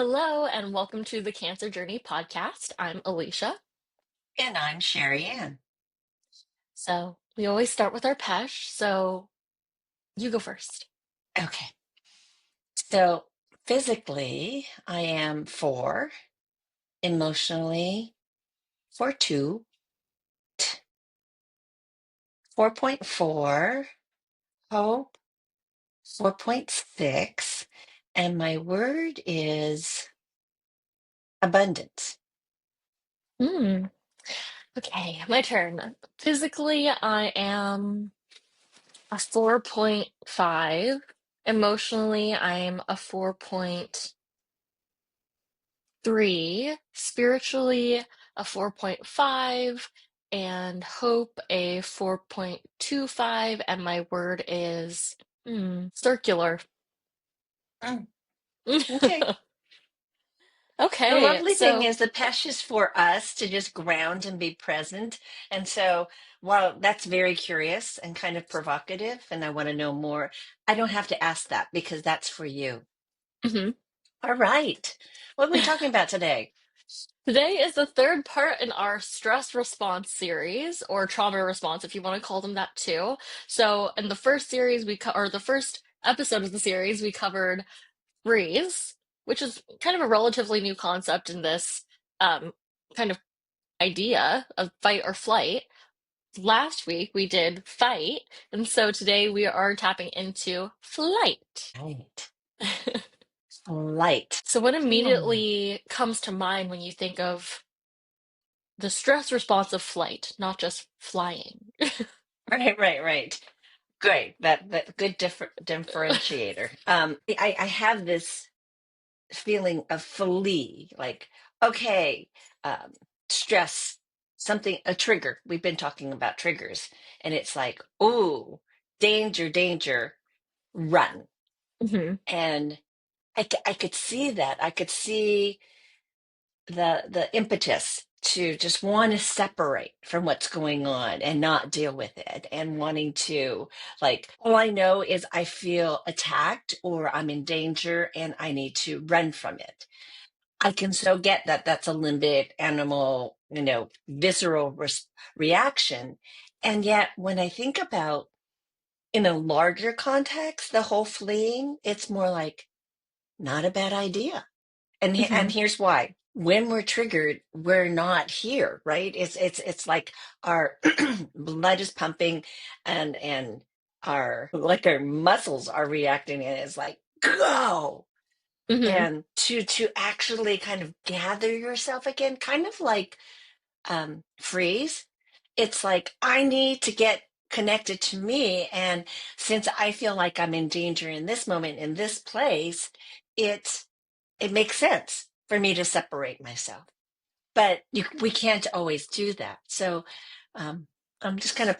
Hello, and welcome to the Cancer Journey podcast. I'm Alicia. And I'm Sherry Ann. So, we always start with our Pesh, so you go first. Okay. So physically, I am 4, emotionally, 4.2, 4.4, hope, 4.6, and my word is abundance. Hmm. Okay, my turn. Physically, I am a 4.5. Emotionally, I'm a 4.3. Spiritually, a 4.5. And hope, a 4.25. And my word is circular. Mm, okay. The Okay, lovely thing so is the Pesh is for us to just ground and be present. And so while that's very curious and kind of provocative, and I want to know more, I don't have to ask that because that's for you. mhm. All right. What are we talking about today? Today is the third part in our stress response series, or trauma response, if you want to call them that too. So, in the first series, or the first episode of the series, we covered freeze, which is kind of a relatively new concept in this um, kind of idea of fight or flight. Last week we did fight, and so today we are tapping into flight. Right. Light. So, what Hmm. immediately comes to mind when you think of the stress response of flight, not just flying? Right. Great. That good differentiator. I have this feeling of flee, like, okay, um, stress, something, a trigger. We've been talking about triggers, and it's like, ooh, danger, run. Hmm. And I could see that. I could see the impetus to just want to separate from what's going on and not deal with it, and wanting to, like, all I know is I feel attacked or I'm in danger and I need to run from it. I can so get that that's a limbic animal, visceral reaction. And yet when I think about in a larger context, the whole fleeing, it's more like not a bad idea. And Hmm. here's why. When we're triggered, we're not here, right? It's like our blood is pumping, and our muscles are reacting, and it's like, go. Hmm. And to actually kind of gather yourself again, kind of like freeze. It's like, I need to get connected to me. And since I feel like I'm in danger in this moment, in this place, it's it makes sense for me to separate myself. But we can't always do that. So um, I'm just kind of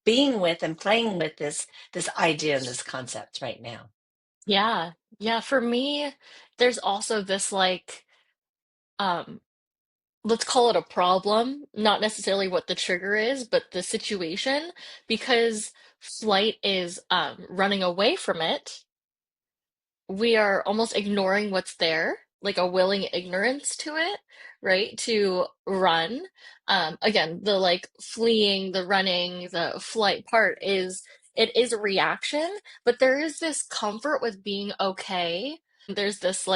being with and playing with this idea and this concept right now. Yeah. Yeah. For me, there's also this um, let's call it a problem, not necessarily what the trigger is, but the situation, because flight is running away from it. We are almost ignoring what's there, like a willing ignorance to it, right? To run. Again, the like fleeing, the running, the flight part is it is a reaction, but there is this comfort with being okay. There's this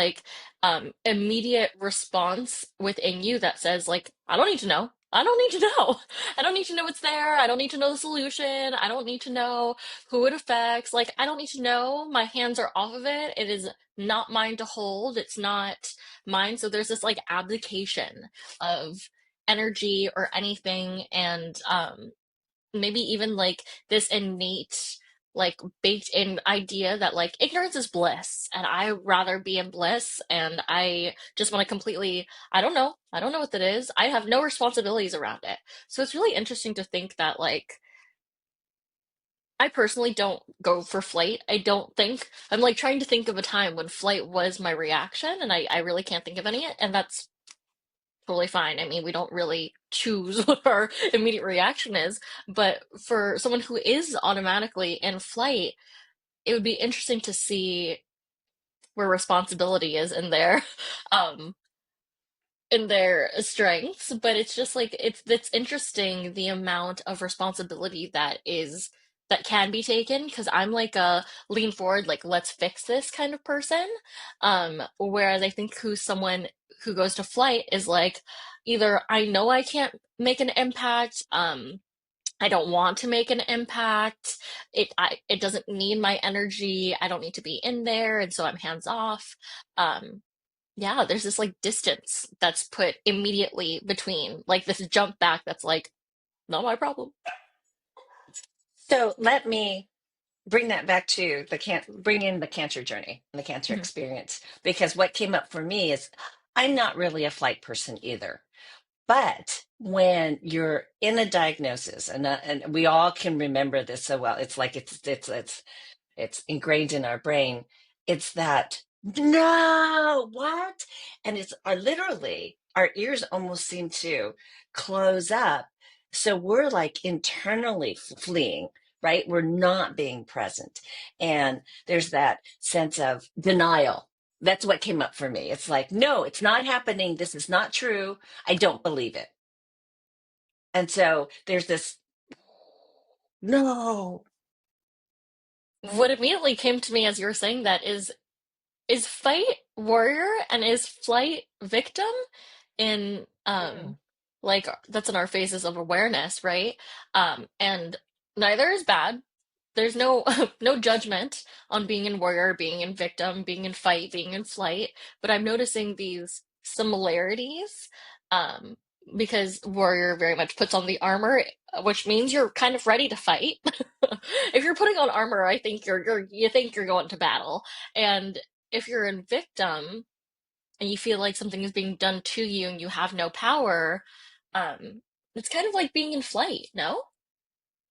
immediate response within you that says like, I don't need to know. I don't need to know. I don't need to know what's there. I don't need to know the solution. I don't need to know who it affects. Like, I don't need to know. My hands are off of it. It is not mine to hold. It's not mine. So there's this like abdication of energy or anything. And maybe even like this innate, like baked in idea that like ignorance is bliss and I rather be in bliss and I just want to completely, I don't know. I don't know what that is. I have no responsibilities around it. So it's really interesting to think that like I personally don't go for flight. I don't think I'm like trying to think of a time when flight was my reaction, and I really can't think of any, and that's totally fine. I mean, we don't really choose what our immediate reaction is, but for someone who is automatically in flight, it would be interesting to see where responsibility is um in their strengths, but it's just like it's interesting the amount of responsibility that can be taken because I'm like a lean forward, like let's fix this kind of person. Whereas I think who's someone who goes to flight is like either I know I can't make an impact, I don't want to make an impact. It doesn't need my energy. I don't need to be in there, and so I'm hands off. Yeah, there's this like distance that's put immediately between, like this jump back that's like, not my problem. So let me bring that back to bring in the cancer journey and the cancer Mhm. experience, because what came up for me is I'm not really a flight person either. But when you're in a diagnosis, and we all can remember this so well, it's like it's ingrained in our brain. It's that, no, what? And it's literally our ears almost seem to close up. So we're like internally fleeing, right? We're not being present. And there's that sense of denial. That's what came up for me. It's like, no, it's not happening. This is not true. I don't believe it. And so there's this, no. What immediately came to me as you were saying that is fight warrior and is flight victim in Mm, like that's in our phases of awareness, right? And neither is bad. There's no no judgment on being in warrior, being in victim, being in fight, being in flight, but I'm noticing these similarities um because warrior very much puts on the armor, which means you're kind of ready to fight. If you're putting on armor, I think you think you're going to battle. And if you're in victim and you feel like something is being done to you and you have no power, um it's kind of like being in flight, no?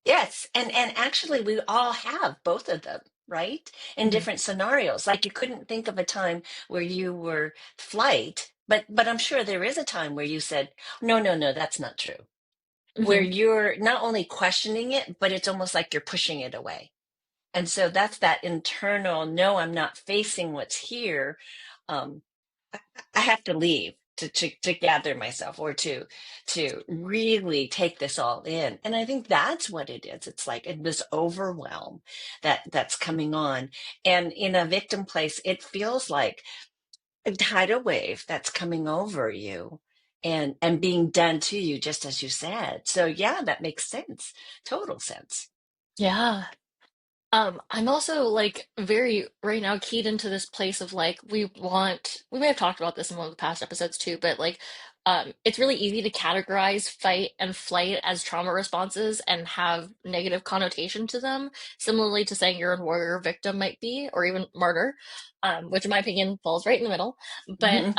yes, and actually we all have both of them, right? In Hmm. different scenarios. Like you couldn't think of a time where you were flight, but I'm sure there is a time where you said, "No, no, no, that's not true." Where Hmm. you're not only questioning it, but it's almost like you're pushing it away. And so that's that internal, no, I'm not facing what's here. Um, I I have to leave to gather myself, or to really take this all in. And I think that's what it is. It's like this overwhelm that's coming on. And in a victim place, it feels like a tidal wave that's coming over you and being done to you, just as you said. So yeah, that makes sense. Total sense. Yeah. I'm also like very right now keyed into this place of like we may have talked about this in one of the past episodes too, but like it's really easy to categorize fight and flight as trauma responses and have negative connotation to them, similarly to saying you're a warrior victim might be, or even martyr, which in my opinion falls right in the middle. But Mhm.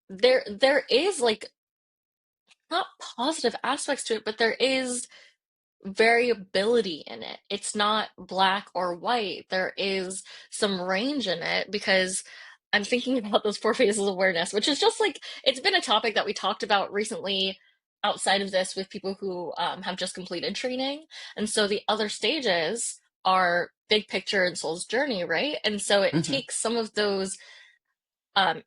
there is like not positive aspects to it, but there is variability in it. It's not black or white. There is some range in it because I'm thinking about those four phases of awareness, which is just like it's been a topic that we talked about recently outside of this with people who have just completed training. And so the other stages are big picture and soul's journey, right? And so it Mhm. takes some of those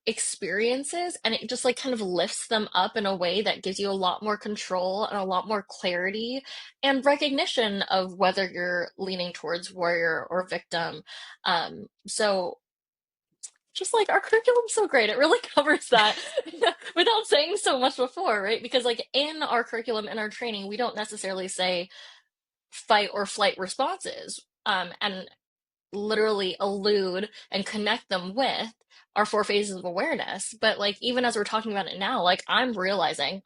experiences and it just like kind of lifts them up in a way that gives you a lot more control and a lot more clarity and recognition of whether you're leaning towards warrior or victim. So just like our curriculum's so great, it really covers that without saying so much before, right? Because like in our curriculum, in our training, we don't necessarily say fight or flight responses. And literally allude and connect them with our four phases of awareness. But like even as we're talking about it now, like I'm realizing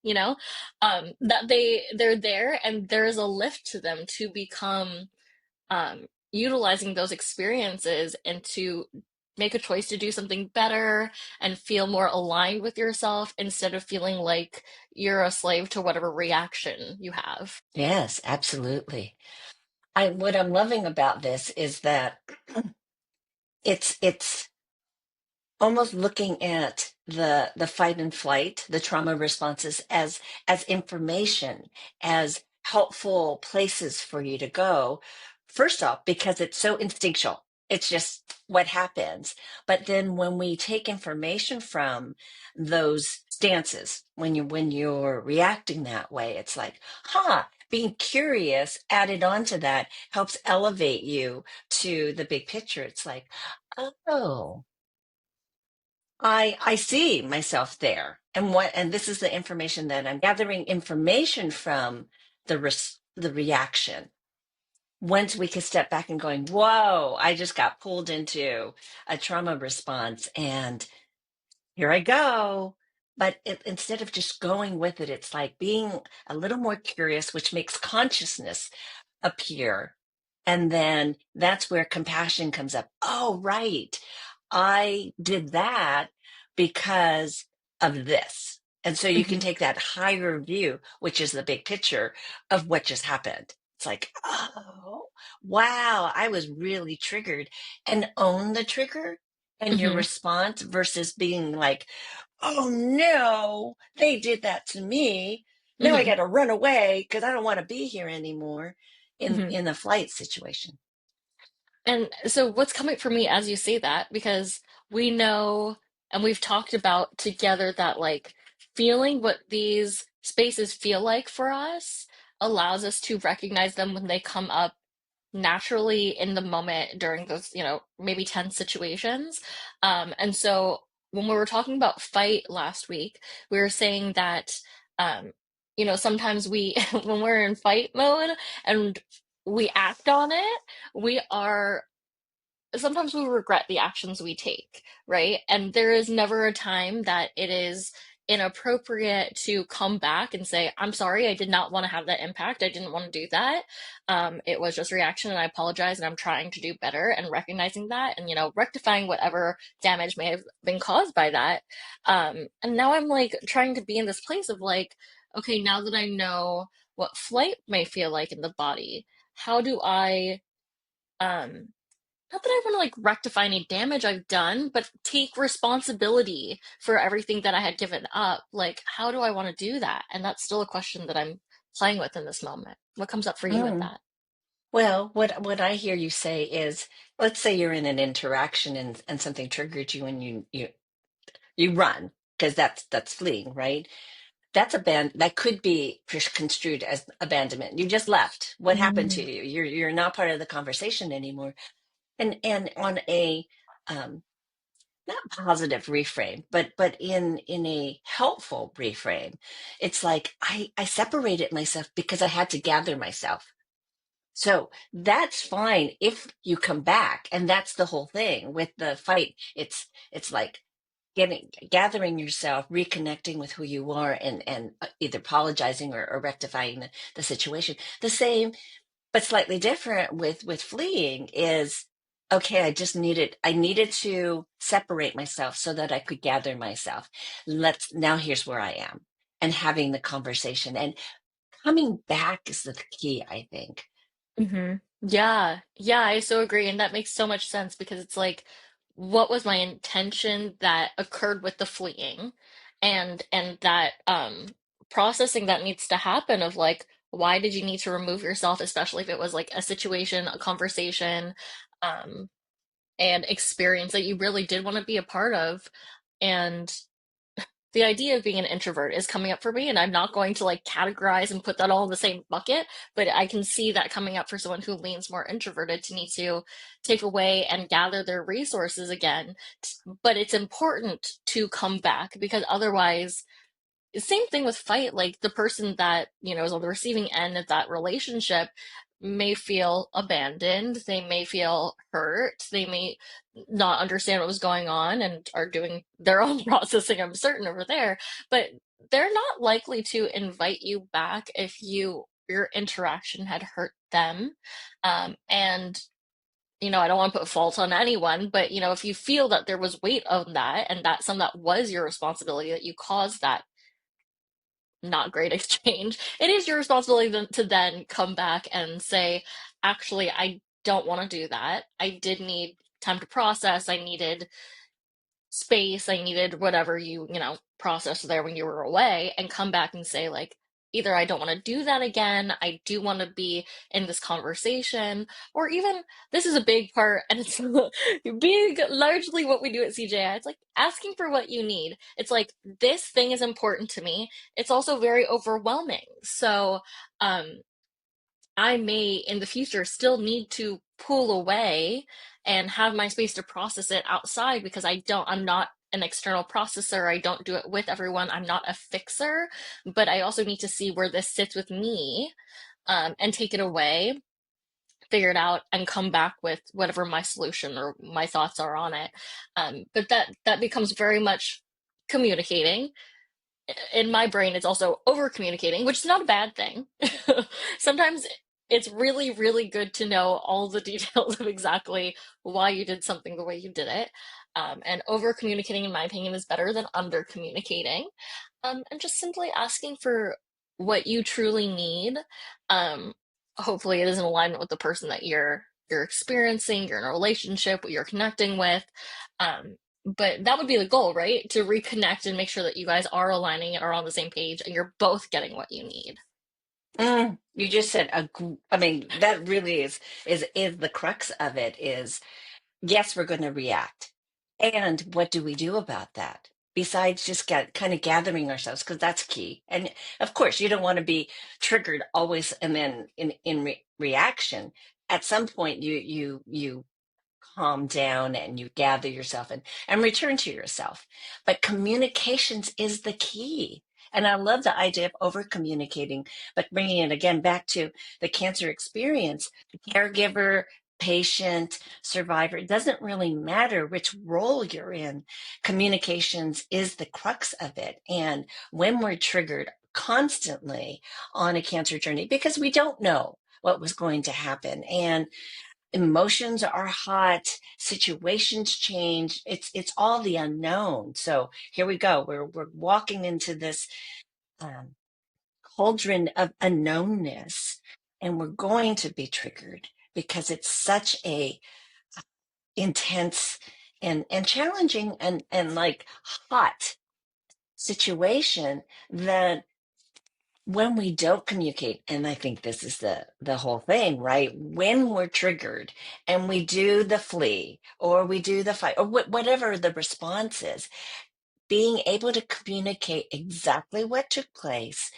you know, that they're there and there is a lift to them to become utilizing those experiences and to make a choice to do something better and feel more aligned with yourself instead of feeling like you're a slave to whatever reaction you have. Yes, absolutely. I What I'm loving about this is that it's almost looking at the fight and flight, the trauma responses as information, as helpful places for you to go. First off, because it's so instinctual. It's just what happens. But then when we take information from those stances, when you're reacting that way, it's like, huh, being curious added on to that helps elevate you to the big picture. It's like, oh, I see myself there. And this is the information that I'm gathering information from the reaction. Once we could step back and going, whoa, I just got pulled into a trauma response and here I go. But instead of just going with it, it's like being a little more curious, which makes consciousness appear. And then that's where compassion comes up. Oh, right. I did that because of this. And so you can Hmm. take that higher view, which is the big picture of what just happened. It's like, oh, wow, I was really triggered, and own the trigger and your Hmm. response versus being like, oh no, they did that to me. Now I Hmm. got to run away because I don't want to be here anymore Hmm. in a flight situation. And so, what's coming for me as you say that, because we know and we've talked about together that like feeling what these spaces feel like for us allows us to recognize them when they come up naturally in the moment during those, maybe tense situations. And so, when we were talking about fight last week, we were saying that, um, sometimes we, when we're in fight mode and we act on it, we are sometimes we regret the actions we take, right? And there is never a time that it is inappropriate to come back and say, I'm sorry, I did not want to have that impact. I didn't want to do that. It was just reaction and I apologize and I'm trying to do better and recognizing that and, rectifying whatever damage may have been caused by that. And now I'm like trying to be in this place of like, okay, now that I know what flight may feel like in the body, how do I, um, not that I want to like rectify any damage I've done, but take responsibility for everything that I had given up. Like, how do I want to do that? And that's still a question that I'm playing with in this moment. What comes up for you with Mm. that? Well, what I hear you say is, let's say you're in an interaction and something triggered you and you run because that's fleeing, right? That could be construed as abandonment. You just left. What happened to Mm, you? You're not part of the conversation anymore. And on a not positive reframe, but in a helpful reframe, it's like I separated myself because I had to gather myself. So that's fine if you come back, and that's the whole thing with the fight. It's like gathering yourself, reconnecting with who you are, and either apologizing or rectifying the situation. The same but slightly different with fleeing is, okay, I needed to separate myself so that I could gather myself. Let's Now here's where I am, and having the conversation and coming back is the key, I think. hmm. Yeah, yeah, I so agree. And that makes so much sense because it's like, what was my intention that occurred with the fleeing? And that processing that needs to happen of like, why did you need to remove yourself, especially if it was like a situation, a conversation, um, and experience that you really did want to be a part of. And the idea of being an introvert is coming up for me, and I'm not going to like categorize and put that all in the same bucket, but I can see that coming up for someone who leans more introverted to need to take away and gather their resources again. But it's important to come back because otherwise, same thing with fight, like the person that is on the receiving end of that relationship may feel abandoned, they may feel hurt, they may not understand what was going on and are doing their own processing, I'm certain, over there, but they're not likely to invite you back if your interaction had hurt them. And I don't want to put fault on anyone, but if you feel that there was weight on that and that some that was your responsibility, that you caused that not great exchange, it is your responsibility to then come back and say, actually, I don't want to do that. I did need time to process. I needed space. I needed whatever you process there when you were away, and come back and say, like, either I don't want to do that again, I do want to be in this conversation, or even this is a big part, and it's big, largely what we do at CJI. It's like asking for what you need. It's like, this thing is important to me. It's also very overwhelming. So, um, I may in the future still need to pull away and have my space to process it outside because I'm not an external processor. I don't do it with everyone. I'm not a fixer, but I also need to see where this sits with me, and take it away, figure it out, and come back with whatever my solution or my thoughts are on it. But that becomes very much communicating. In my brain, it's also over communicating, which is not a bad thing. Sometimes it's really, really good to know all the details of exactly why you did something the way you did it. And over communicating, in my opinion, is better than under communicating. And just simply asking for what you truly need. Um, Hopefully, it is in alignment with the person that you're experiencing, you're in a relationship, what you're connecting with. But that would be the goal, right? To reconnect and make sure that you guys are aligning and are on the same page and you're both getting what you need. You just said I mean, that really is the crux of it. Is yes, we're going to react, and what do we do about that? Besides just kind of gathering ourselves, because that's key. And of course, you don't want to be triggered always, and then in reaction. At some point, you calm down and you gather yourself and return to yourself. But communications is the key. And I love the idea of over communicating, but bringing it again back to the cancer experience, caregiver, patient, survivor, it doesn't really matter which role you're in. Communications is the crux of it. And when we're triggered constantly on a cancer journey, because we don't know what was going to happen. And emotions are hot, situations change, it's all the unknown. So here we go, we're walking into this um, cauldron of unknownness, and we're going to be triggered because it's such a intense and challenging and like hot situation that when we don't communicate, and I think this is the whole thing, right? When we're triggered and we do the flee or we do the fight or whatever the response is, being able to communicate exactly what took place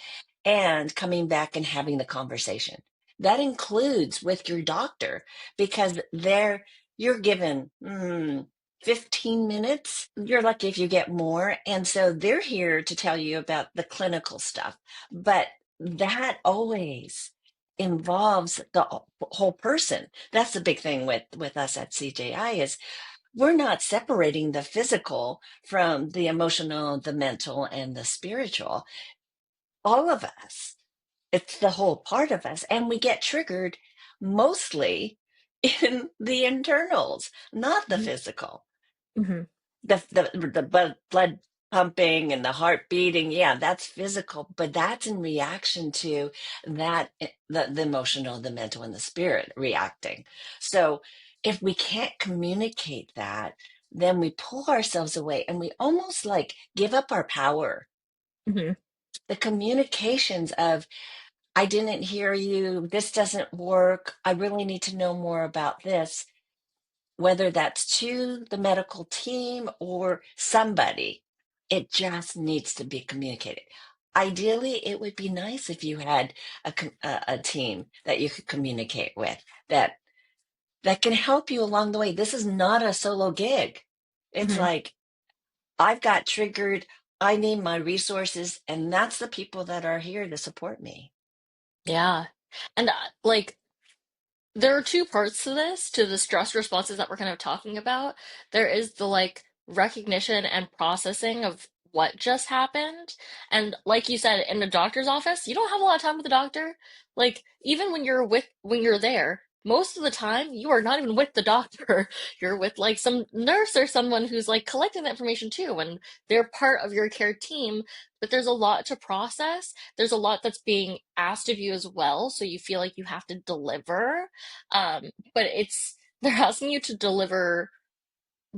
and coming back and having the conversation. That includes with your doctor, because there you're given 15 minutes. You're lucky if you get more. And so they're here to tell you about the clinical stuff. But that always involves the whole person. That's the big thing with us at CJI is we're not separating the physical from the emotional, the mental, and the spiritual. All of us, it's the whole part of us. And we get triggered mostly in the internals, not the physical. Mm-hmm. The blood pumping and the heart beating, yeah, that's physical, but that's in reaction to that, the emotional, the mental, and the spirit reacting. So if we can't communicate that, then we pull ourselves away and we almost like give up our power. Mm-hmm. The communications of, I didn't hear you, this doesn't work, I really need to know more about this, whether that's to the medical team or somebody, it just needs to be communicated. Ideally, it would be nice if you had a team that you could communicate with that can help you along the way. This is not a solo gig. It's Mm-hmm. like, I've got triggered, I need my resources, and that's the people that are here to support me. Yeah. And like, there are two parts to this, to the stress responses that we're kind of talking about. There is the like recognition and processing of what just happened. And like you said, in the doctor's office, you don't have a lot of time with the doctor. Like, even when you're there, most of the time you are not even with the doctor. You're with like some nurse or someone who's like collecting the information too, and they're part of your care team. But there's a lot to process. There's a lot that's being asked of you as well, so you feel like you have to deliver, but they're asking you to deliver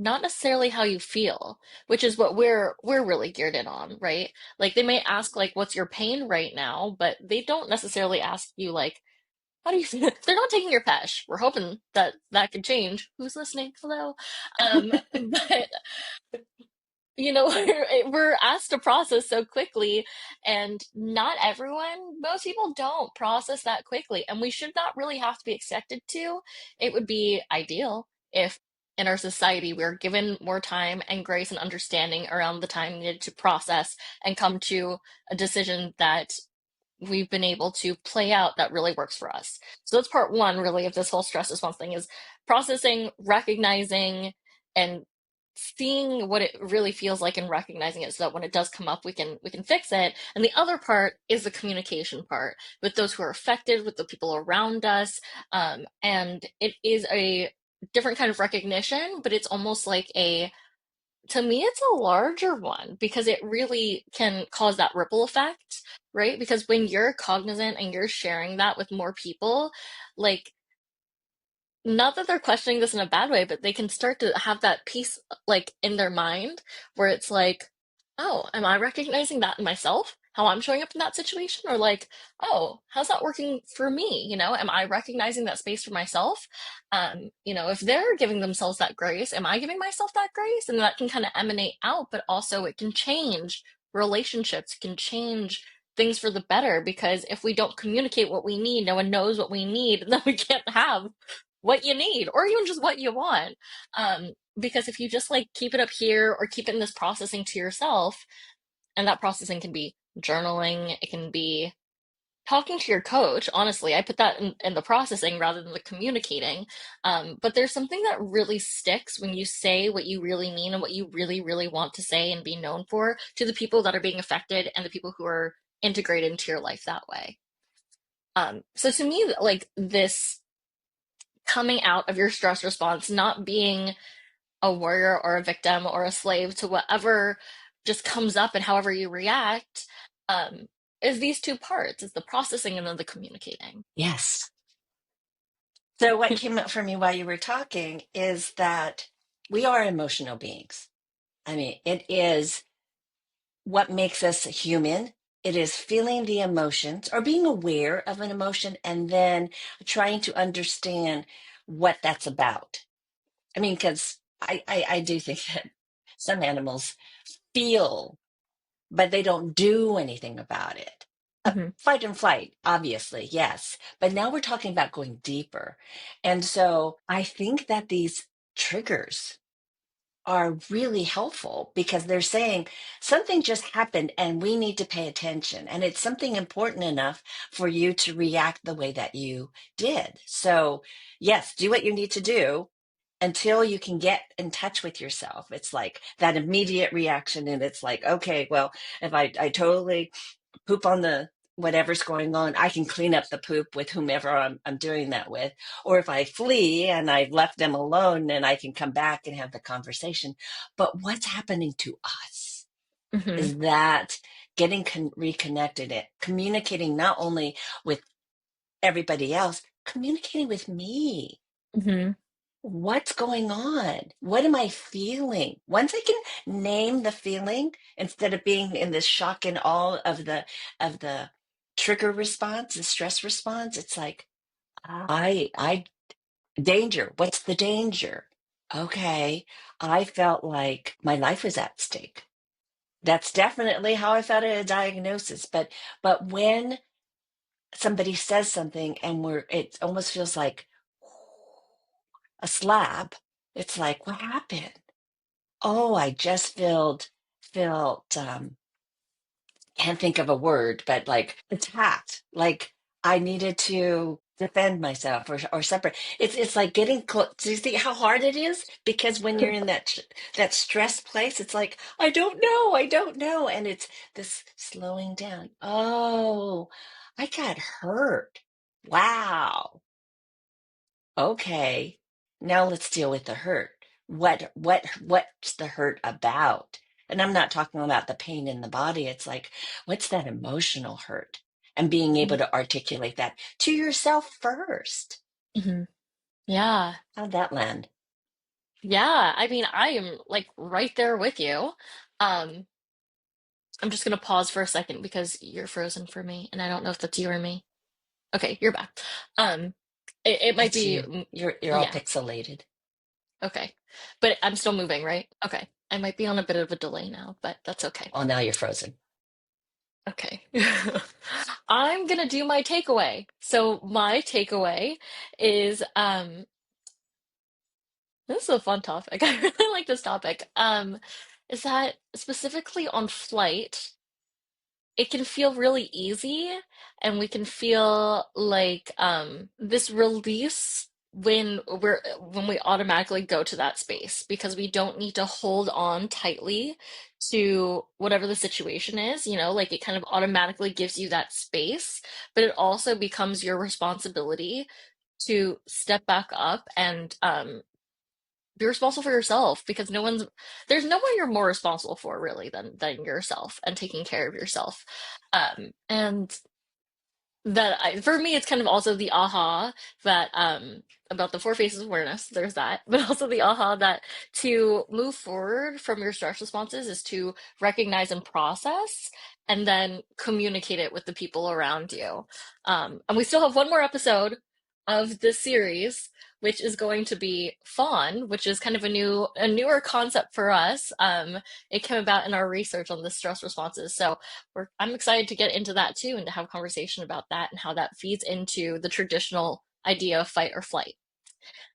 not necessarily how you feel, which is what we're really geared in on, right? Like they may ask like what's your pain right now, but they don't necessarily ask you like how do you feel? They're not taking your pesh. We're hoping that that could change. Who's listening? Hello. But we're asked to process so quickly, and not everyone, most people don't process that quickly, and we should not really have to be expected to. It would be ideal if in our society we are given more time and grace and understanding around the time needed to process and come to a decision that we've been able to play out that really works for us. So that's part one, really, of this whole stress response thing is processing, recognizing, and seeing what it really feels like and recognizing it so that when it does come up we can fix it. And the other part is the communication part with those who are affected, with the people around us. And it is a different kind of recognition, but it's almost like a to me, it's a larger one because it really can cause that ripple effect, right? Because when you're cognizant and you're sharing that with more people, like not that they're questioning this in a bad way, but they can start to have that piece like in their mind where it's like, oh, am I recognizing that in myself? How I'm showing up in that situation? Or like, oh, how's that working for me? Am I recognizing that space for myself? If they're giving themselves that grace, am I giving myself that grace? And that can kind of emanate out, but also it can change relationships, can change things for the better because if we don't communicate what we need, no one knows what we need, and then we can't have what you need or even just what you want. Because if you just like keep it up here or keep it in this processing to yourself, and that processing can be journaling, it can be talking to your coach. Honestly, I put that in the processing rather than the communicating. But there's something that really sticks when you say what you really mean and what you really, really want to say and be known for to the people that are being affected and the people who are integrated into your life that way. So to me, like this coming out of your stress response, not being a warrior or a victim or a slave to whatever just comes up and however you react, um, is these two parts. It's the processing and then the communicating. Yes. So, what came up for me while you were talking is that we are emotional beings. I mean, it is what makes us human. It is feeling the emotions or being aware of an emotion and then trying to understand what that's about. I mean, because I do think that some animals feel, but they don't do anything about it. Hmm. Fight and flight, obviously, yes. But now we're talking about going deeper. And so I think that these triggers are really helpful because they're saying something just happened and we need to pay attention. And it's something important enough for you to react the way that you did. So, yes, do what you need to do until you can get in touch with yourself. It's like that immediate reaction. And it's like, okay, well, if I totally poop on the whatever's going on, I can clean up the poop with whomever I'm doing that with. Or if I flee and I've left them alone, then I can come back and have the conversation. But what's happening to us Hmm. is that getting reconnected, communicating not only with everybody else, communicating with me. Hmm. What's going on? What am I feeling? Once I can name the feeling instead of being in this shock and awe of the trigger response, the stress response, it's like I danger. What's the danger? Okay, I felt like my life was at stake. That's definitely how I felt at a diagnosis. But when somebody says something and it almost feels like a slap, it's like, what happened? Oh, I just felt can't think of a word, but like attacked. Like I needed to defend myself or separate. It's like getting close. Do you see how hard it is? Because when you're in that stress place, it's like I don't know, and it's this slowing down. Oh, I got hurt. Wow. Okay, now let's deal with the hurt. What's the hurt about? And I'm not talking about the pain in the body. It's like, what's that emotional hurt? And being able to articulate that to yourself first. Hmm. Yeah. How'd that land? Yeah, I mean, I am like right there with you. Um, I'm just gonna pause for a second because you're frozen for me, and I don't know if that's you or me. Okay, you're back. Um, it might That's be, you. You're all yeah, pixelated. okay. But I'm still moving, right? Okay. I might be on a bit of a delay now, but that's okay. Well, now you're frozen. Okay. I'm gonna do my takeaway. So my takeaway is this is a fun topic. I really like this topic. Is that specifically on flight, it can feel really easy and we can feel like this release when we automatically go to that space because we don't need to hold on tightly to whatever the situation is, you know, like it kind of automatically gives you that space, but it also becomes your responsibility to step back up and be responsible for yourself because there's no one you're more responsible for really than yourself and taking care of yourself. And for me it's kind of also the aha that about the four phases of awareness, there's that, but also the aha that to move forward from your stress responses is to recognize and process and then communicate it with the people around you. And we still have one more episode of this series, which is going to be fawn, which is kind of a newer concept for us. It came about in our research on the stress responses, so I'm excited to get into that too and to have a conversation about that and how that feeds into the traditional idea of fight or flight.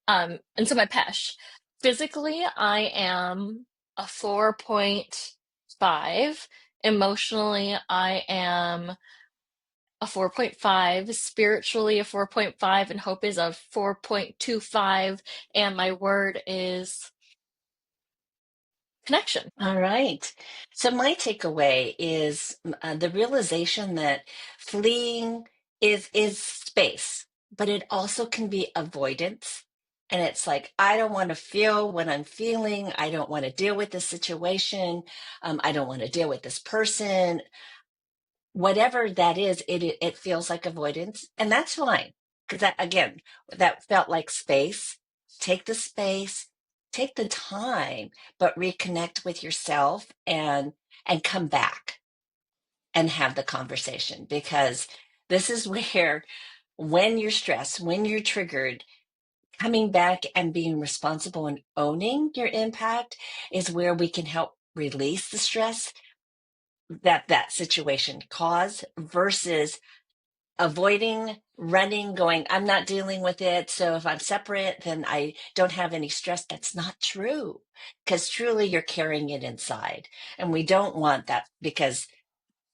And so my Pesh, physically, I am a 4.5. Emotionally, I am a 4.5. Spiritually, a 4.5. And hope is a 4.25. And my word is connection. All right. So my takeaway is the realization that fleeing is space, but it also can be avoidance. And it's like, I don't want to feel what I'm feeling. I don't want to deal with this situation. I don't want to deal with this person. Whatever that is, it feels like avoidance, and that's fine. Because that again, that felt like space. Take the space, take the time, but reconnect with yourself and come back and have the conversation, because this is where, when you're stressed, when you're triggered, coming back and being responsible and owning your impact is where we can help release the stress that that situation caused, versus avoiding, running, going, I'm not dealing with it. So if I'm separate, then I don't have any stress. That's not true, because truly you're carrying it inside. And we don't want that, because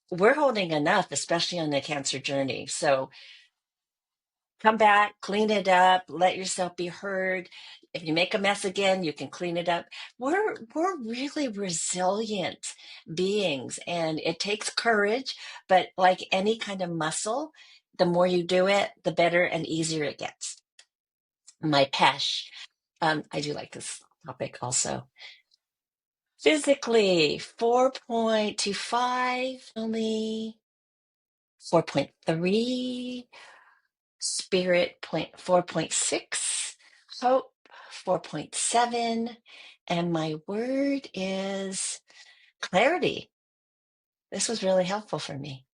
we're holding enough, especially on the cancer journey. So come back, clean it up, let yourself be heard. If you make a mess again, you can clean it up. We're really resilient beings, and it takes courage, but like any kind of muscle, the more you do it, the better and easier it gets. My Pesh. I do like this topic also. Physically, 4.25, only 4.3. Spirit point 4.6, hope 4.7, and my word is clarity. This was really helpful for me.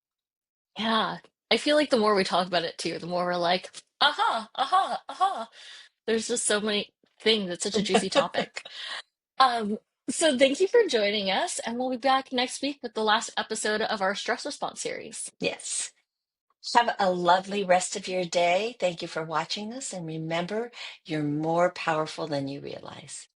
Yeah. I feel like the more we talk about it too, the more we're like, aha, aha, aha. There's just so many things. It's such a juicy topic. Um, so thank you for joining us, and we'll be back next week with the last episode of our stress response series. Yes. Have a lovely rest of your day. Thank you for watching us. And remember, you're more powerful than you realize.